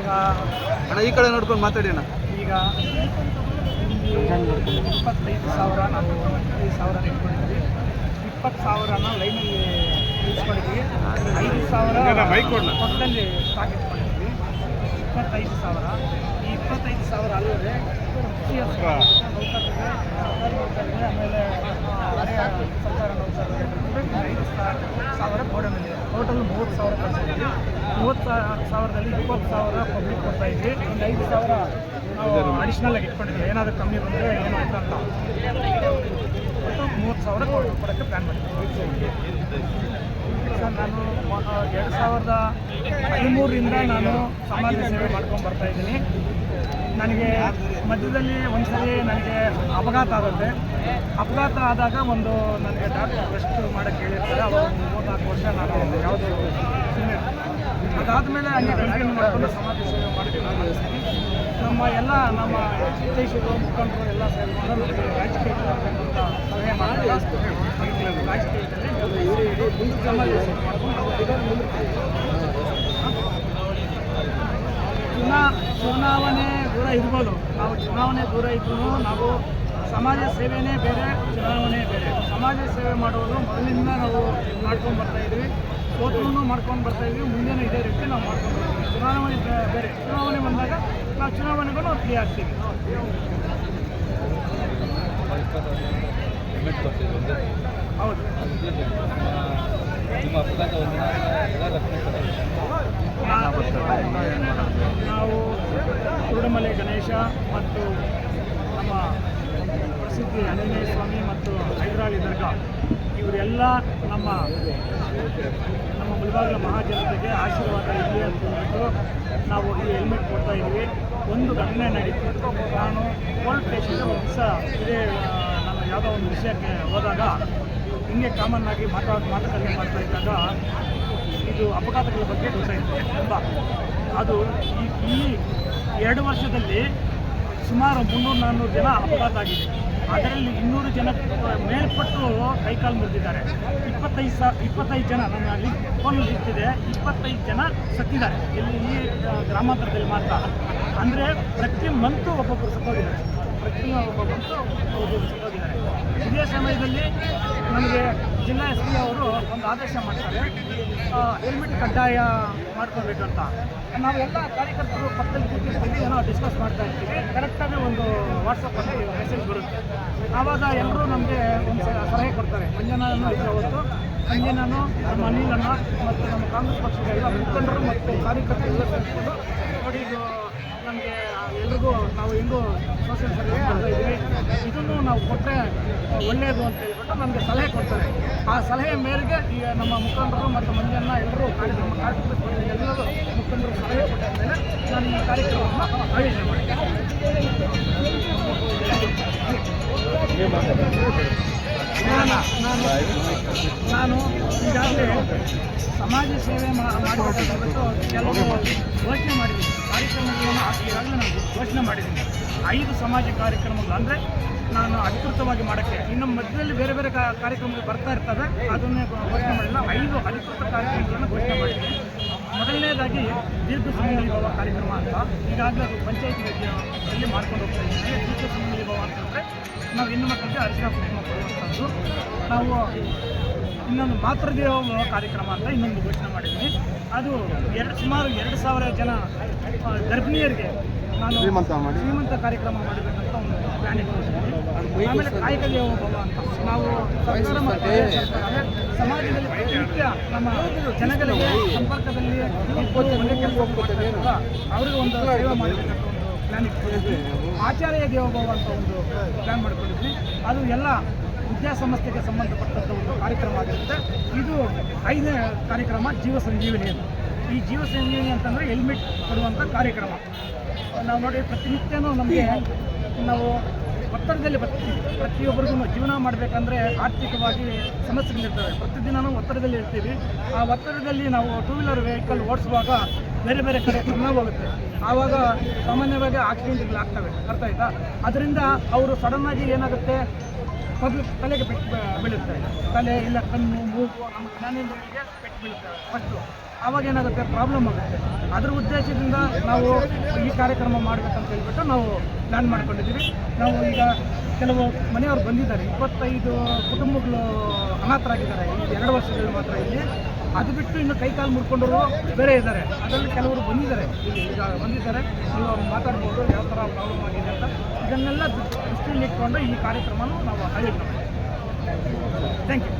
ಈಗ ಅಣ್ಣ ಈ ಕಡೆ ನೋಡ್ಕೊಂಡು ಮಾತಾಡಿ ಅಣ್ಣ. ಈಗ 25,000 ನಾವು 25,000 ಇಟ್ಕೊಂಡಿದ್ವಿ. 20,000ನ ಲೈನಲ್ಲಿ ನಿಲ್ಲಿಸ್ಕೊಂಡಿದ್ವಿ. 5,000 ಪಕ್ಕದಲ್ಲಿ ಸ್ಟಾಕ್ ಇಟ್ಕೊಂಡಿದ್ವಿ. 25,000. ಈ 25,000 ಅಲ್ಲದೆ ನೌಕರರಿಗೆ ಆಮೇಲೆ ಸರ್ಕಾರ ನೌಕರರಿಗೆ 5,000 ಗೋಡನಲ್ಲಿ ಟೋಟಲ್ 30,000 ಕಳಿಸಿದ್ವಿ. 30,000ದಲ್ಲಿ 20,000 ಪಬ್ಲಿಕ್ ಕೊಡ್ತಾ ಇದ್ವಿ. ಒಂದು 5,000 ನಾವು ಅಡಿಷ್ನಲ್ ಆಗಿ ಇಟ್ಕೊಂಡಿದ್ವಿ. ಏನಾದರೂ ಕಮ್ಮಿ ಬಂದರೆ ಏನು ಅಂತ 30,000 ಕೊಡೋಕ್ಕೆ ಪ್ಲ್ಯಾನ್ ಮಾಡಿದ್ವಿ. ಸರ್ ನಾನು 2013ರಿಂದ ನಾನು ಸಮಾಜ ಸೇವೆ ಮಾಡ್ಕೊಂಡು ಬರ್ತಾಯಿದ್ದೀನಿ. ನನಗೆ ಮಧ್ಯದಲ್ಲಿ ಒಂದ್ಸರಿ ನನಗೆ ಅಪಘಾತ ಆಗುತ್ತೆ. ಅಪಘಾತ ಆದಾಗ ನನಗೆ ಡಾಕ್ಟರ್ ರೆಸ್ಟ್ ಮಾಡೋಕ್ಕೆ ಹೇಳಿರ್ತಾರೆ. ಅವಾಗ 34 ವರ್ಷ ನಾನು ಯಾವುದೋ ಸುಮ್ಮನೆ ಅದಾದಮೇಲೆ ಹಂಗೆ ಕಂಟಿನ್ಯೂ ಮಾಡಿಕೊಂಡು ಸಮಾಜ ಸೇವೆ ಮಾಡ್ಕೊಂಡು ಬರ್ತೀನಿ. ನಮ್ಮ ಹಿತೈಷಿಗಳು ಮುಖಂಡರು ಎಲ್ಲ ಸೇರಿಕೊಂಡು ನಮಗೆ ರಾಜಕೀಯಕ್ಕೆ ಅಂತ ಸಲಹೆ ಮಾಡಿ ರಾಜಕೀಯದಲ್ಲಿ ಸಮಾಜ ಸೇವೆ ಮಾಡ್ಕೊಂಡು ಚುನಾವಣೆ ದೂರ ಇರ್ಬೋದು. ನಾವು ಚುನಾವಣೆ ದೂರ ಇದ್ರೂ ನಾವು ಸಮಾಜ ಸೇವೆಯೇ ಬೇರೆ, ಚುನಾವಣೆ ಬೇರೆ. ಸಮಾಜ ಸೇವೆ ಮಾಡೋದು ಮೊದಲಿಂದ ನಾವು ಮಾಡ್ಕೊಂಡು ಬರ್ತಾಯಿದ್ವಿ. ಸೋತ್ರೂ ಮಾಡ್ಕೊಂಡು ಬರ್ತಾಯಿದ್ವಿ. ಮುಂದೆನೂ ಇದೇ ರೀತಿ ನಾವು ಮಾಡ್ಕೊಂಡು ಬರ್ತೀವಿ. ಚುನಾವಣೆ ಬೇರೆ. ಚುನಾವಣೆ ಬಂದಾಗ ನಾವು ಚುನಾವಣೆಗೂ ನಾವು ಫ್ರೀ ಆಗ್ತೀವಿ. ಹೌದು. ನಾವು ಕುರುಡಮಲೆ ಗಣೇಶ ಮತ್ತು ನಮ್ಮ ಪ್ರಸಿದ್ಧಿ ಆಂಜನೇಯ ಸ್ವಾಮಿ ಮತ್ತು ಹೈದರಾಲಿ ದರ್ಗಾ ಇವರೆಲ್ಲ ನಮ್ಮ ಮುಳಬಾಗಿಲ ಮಹಾಜನತೆಗೆ ಆಶೀರ್ವಾದ ಇರಲಿ ಅಂತ ಹೇಳ್ಬಿಟ್ಟು ನಾವು ಈ ಹೆಲ್ಮೆಟ್ ಕೊಡ್ತಾ ಇದ್ವಿ. ಒಂದು ಘಟನೆ ನಡೀತಿತ್ತು. ನಾನು ಪೋಲಿಸ್ ಸ್ಟೇಷನ್ಗೆ ಒಂದು ದಿವಸ ಇದೇ ನಾನು ಯಾವುದೋ ಒಂದು ವಿಷಯಕ್ಕೆ ಹೋದಾಗ ಹಿಂಗೆ ಕಾಮನ್ ಆಗಿ ಮಾತುಕತೆ ಮಾಡ್ತಾ ಇದ್ದಾಗ ಇದು ಅಪಘಾತಗಳ ಬಗ್ಗೆ ಗೊತ್ತಾಯಿತು ತುಂಬ. ಅದು ಈ 2 ವರ್ಷದಲ್ಲಿ ಸುಮಾರು 300-400 ಜನ ಅಪಘಾತ ಆಗಿದೆ. ಅದರಲ್ಲಿ 200 ಜನ ಮೇಲ್ಪಟ್ಟು ಕೈಕಾಲು ಮುರಿದಿದ್ದಾರೆ. 25 ಜನ ನನ್ನ ಅಲ್ಲಿ ಫೋನಲ್ಲಿ ಇರ್ತಿದೆ. 25 ಜನ ಸತ್ತಿದ್ದಾರೆ ಇಲ್ಲಿ ಈ ಗ್ರಾಮಾಂತರದಲ್ಲಿ ಮಾತ್ರ. ಅಂದರೆ ಪ್ರತಿ ಮಂತು ಒಬ್ಬೊಬ್ಬರು ಸತ್ತೋಗಿದ್ದಾರೆ. ಸತ್ತೋಗಿದ್ದಾರೆ. ಇದೇ ಸಮಯದಲ್ಲಿ ನಮಗೆ ಜಿಲ್ಲಾ ಎಸ್ ಪಿ ಅವರು ಒಂದು ಆದೇಶ ಮಾಡ್ತಾರೆ, ಹೆಲ್ಮೆಟ್ ಕಡ್ಡಾಯ ಮಾಡ್ಕೊಳ್ಬೇಕಂತ. ನಾವೆಲ್ಲ ಕಾರ್ಯಕರ್ತರು ಪಕ್ಕದಲ್ಲಿ ಕೂತ್ಕೊಂಡು ಏನೋ ಡಿಸ್ಕಸ್ ಮಾಡ್ತಾ ಇರ್ತೀವಿ. ಕರೆಕ್ಟಾಗಿ ಒಂದು ವಾಟ್ಸಪ್ಪಲ್ಲಿ ಮೆಸೇಜ್ ಬರುತ್ತೆ. ಆವಾಗ ಎಲ್ಲರೂ ನಮಗೆ ಒಂದು ಸಲಹೆ ಕೊಡ್ತಾರೆ. ಮಂಜನನ್ನು ಇದ್ದರೆ ಹೊತ್ತು ಮಂಜನನ್ನು, ನಮ್ಮ ಅನಿಲನ್ನು ಮತ್ತು ನಮ್ಮ ಕಾಂಗ್ರೆಸ್ ಪಕ್ಷದ ಎಲ್ಲ ಮುಖಂಡರು ಮತ್ತು ಕಾರ್ಯಕರ್ತರೆಲ್ಲ ಸೇರಿಕೊಂಡು ನೋಡಿ, ಇದು ನಮಗೆ ಎಲ್ರಿಗೂ ನಾವು ಹೆಂಗೂ ಸೋಷಿಯಲ್ ಸರ್ವಿಸ್ ಮಾಡ್ತಾ ಇದ್ದೀವಿ, ಇದನ್ನು ನಾವು ಕೊಟ್ಟರೆ ಒಳ್ಳೆಯದು ಅಂತ ಹೇಳ್ಬಿಟ್ಟು ನಮಗೆ ಸಲಹೆ ಕೊಡ್ತಾರೆ. ಆ ಸಲಹೆ ಮೇರೆಗೆ ಈಗ ನಮ್ಮ ಮುಖಂಡರು ಮತ್ತು ಮಂದಿಯನ್ನ ಎಲ್ಲರೂ ಎಲ್ಲರೂ ಮುಖಂಡರು ಸಲಹೆ ಕೊಟ್ಟ ಮೇಲೆ ನಾನು ಈ ಕಾರ್ಯಕ್ರಮವನ್ನು ಆಯೋಜನೆ ಮಾಡಿದ್ದೆ. ನಾನು ಈಗಾಗಲೇ ಸಮಾಜ ಸೇವೆ ಮಾಡಬೇಕಂತಬಿಟ್ಟು ಕೆಲವು ಘೋಷಣೆ ಮಾಡಿದ್ದೀನಿ. ಕಾರ್ಯಕ್ರಮಗಳನ್ನು ಈಗಾಗಲೇ ನಾನು ಘೋಷಣೆ ಮಾಡಿದ್ದೀನಿ. 5 ಸಮಾಜ ಕಾರ್ಯಕ್ರಮಗಳು ಅಂದರೆ ನಾನು ಅಧಿಕೃತವಾಗಿ ಮಾಡೋಕ್ಕೆ ಇನ್ನು ಮಧ್ಯದಲ್ಲಿ ಬೇರೆ ಬೇರೆ ಕಾರ್ಯಕ್ರಮಗಳು ಬರ್ತಾ ಇರ್ತವೆ. ಅದನ್ನೇ ಘೋಷಣೆ ಮಾಡಿಲ್ಲ. 5 ಅಧಿಕೃತ ಕಾರ್ಯಕ್ರಮಗಳನ್ನು ಘೋಷಣೆ ಮಾಡಿದ್ದೀನಿ. ಮೊದಲನೇದಾಗಿ ದೀರ್ಘ ಸುಮಂಗಲಿ ಭವ ಕಾರ್ಯಕ್ರಮ ಅಂತ ಈಗಾಗಲೇ ಅದು ಪಂಚಾಯತ್ಗಳಲ್ಲಿ ಮಾಡ್ಕೊಂಡು ಹೋಗ್ತಾ ಇದ್ದೀವಿ. ದೀರ್ಘ ಸುಮಂಗಲಿ ಭವ ಅಂತಂದರೆ ನಾವು ಹೆಣ್ಣು ಮಕ್ಕಳಿಗೆ ಅರಿಶಿನ ಕುಂಕುಮ ಕೊಡುವಂಥದ್ದು. ನಾವು ಇನ್ನೊಂದು ಮಾತೃದೇವ ಕಾರ್ಯಕ್ರಮ ಅಂತ ಇನ್ನೊಂದು ಘೋಷಣೆ ಮಾಡಿದ್ದೀನಿ. ಅದು ಸುಮಾರು 2,000 ಜನ ಗರ್ಭಿಣಿಯರಿಗೆ ನಾನು ಶ್ರೀಮಂತ ಕಾರ್ಯಕ್ರಮ ಮಾಡಬೇಕಂತ ಒಂದು ಪ್ಲಾನಿಂಗ್ ಮಾಡಿದ್ದೀನಿ. ಆಮೇಲೆ ಕಾಯಕ ದೇವೋಭವ ಅಂತ ನಾವು ಸರ್ಕಾರ ಮತ್ತು ಸಮಾಜದಲ್ಲಿ ಪ್ರತಿನಿತ್ಯ ನಮ್ಮ ಜನಗಳಿಗೆ ಸಂಪರ್ಕದಲ್ಲಿ ಮನೆ ಕೆಲಸ ಹೋಗ್ಬೋದಿಲ್ಲ ಅವರಿಗೆ ಒಂದು ಸೇವೆ ಮಾಡಬೇಕಂತ ಒಂದು ಪ್ಲಾನಿಂಗ್ ಮಾಡಿದ್ವಿ. ಆಚಾರ್ಯ ದೇವೋಭವ ಅಂತ ಒಂದು ಪ್ಲ್ಯಾನ್ ಮಾಡ್ಕೊಂಡಿದ್ವಿ. ಅದು ಎಲ್ಲ ವಿದ್ಯಾಸಂಸ್ಥೆಗೆ ಸಂಬಂಧಪಟ್ಟಂಥ ಒಂದು ಕಾರ್ಯಕ್ರಮ ಆಗಿರುತ್ತೆ. ಇದು 5ನೇ ಕಾರ್ಯಕ್ರಮ ಜೀವ ಸಂಜೀವಿನಿ ಅಂತ. ಈ ಜೀವ ಸಂಜೀವಿನಿ ಅಂತಂದರೆ ಹೆಲ್ಮೆಟ್ ಕೊಡುವಂಥ ಕಾರ್ಯಕ್ರಮ. ನಾವು ನೋಡಿ ಪ್ರತಿನಿತ್ಯನೂ ನಮಗೆ ನಾವು ಒತ್ತಡದಲ್ಲಿ ಬರ್ತೀವಿ. ಪ್ರತಿಯೊಬ್ಬರಿಗೂ ಜೀವನ ಮಾಡಬೇಕಂದ್ರೆ ಆರ್ಥಿಕವಾಗಿ ಸಮಸ್ಯೆಗಳಿರ್ತವೆ. ಪ್ರತಿದಿನವೂ ಒತ್ತಡದಲ್ಲಿ ಇರ್ತೀವಿ. ಆ ಒತ್ತಡದಲ್ಲಿ ನಾವು 2 ವೀಲರ್ ವೆಹಿಕಲ್ ಓಡಿಸುವಾಗ ಬೇರೆ ಬೇರೆ ಕಡೆ ಗಮನ ಹೋಗುತ್ತೆ. ಆವಾಗ ಸಾಮಾನ್ಯವಾಗಿ ಆಕ್ಸಿಡೆಂಟ್ಗಳಾಗ್ತವೆ. ಅರ್ಥ ಆಯ್ತಾ? ಅದರಿಂದ ಅವರು ಸಡನ್ನಾಗಿ ಏನಾಗುತ್ತೆ, ತಲೆಗೆ ಪೆಟ್ಟು ಬೀಳುತ್ತೆ. ತಲೆ ಇಲ್ಲ ಕಣ್ಣು ಮೂಗು ನಮ್ಮ ಜ್ಞಾನೇಂದ್ರಿಯರಿಗೆ ಪೆಟ್ಟು ಬೀಳುತ್ತವೆ ಫಸ್ಟು. ಆವಾಗ ಏನಾಗುತ್ತೆ, ಪ್ರಾಬ್ಲಮ್ ಆಗುತ್ತೆ. ಅದ್ರ ಉದ್ದೇಶದಿಂದ ನಾವು ಈ ಕಾರ್ಯಕ್ರಮ ಮಾಡಬೇಕಂತ ಹೇಳ್ಬಿಟ್ಟು ನಾವು ಪ್ಲ್ಯಾನ್ ಮಾಡ್ಕೊಂಡಿದ್ದೀವಿ. ನಾವು ಈಗ ಕೆಲವು ಮನೆಯವರು ಬಂದಿದ್ದಾರೆ, 25 ಕುಟುಂಬಗಳು ಅನಾಥರಾಗಿದ್ದಾರೆ ಈ 2 ವರ್ಷದಲ್ಲಿ ಮಾತ್ರ ಇಲ್ಲಿ. ಅದು ಬಿಟ್ಟು ಇನ್ನು ಕೈಕಾಲು ಮುಡ್ಕೊಂಡವರು ಬೇರೆ ಇದ್ದಾರೆ, ಅದರಲ್ಲಿ ಕೆಲವರು ಬಂದಿದ್ದಾರೆ, ಈಗ ಬಂದಿದ್ದಾರೆ. ನೀವು ಅವ್ರು ಮಾತಾಡ್ಬೋದು ಯಾವ ಥರ ಪ್ರಾಬ್ಲಮ್ ಆಗಿದೆ ಅಂತ. ಇದನ್ನೆಲ್ಲ ದೃಷ್ಟಿಯಲ್ಲಿ ಇಟ್ಕೊಂಡು ಈ ಕಾರ್ಯಕ್ರಮನ ನಾವು ಆಯೋಜನೆ ಮಾಡಿದ್ದೀವಿ. Thank you.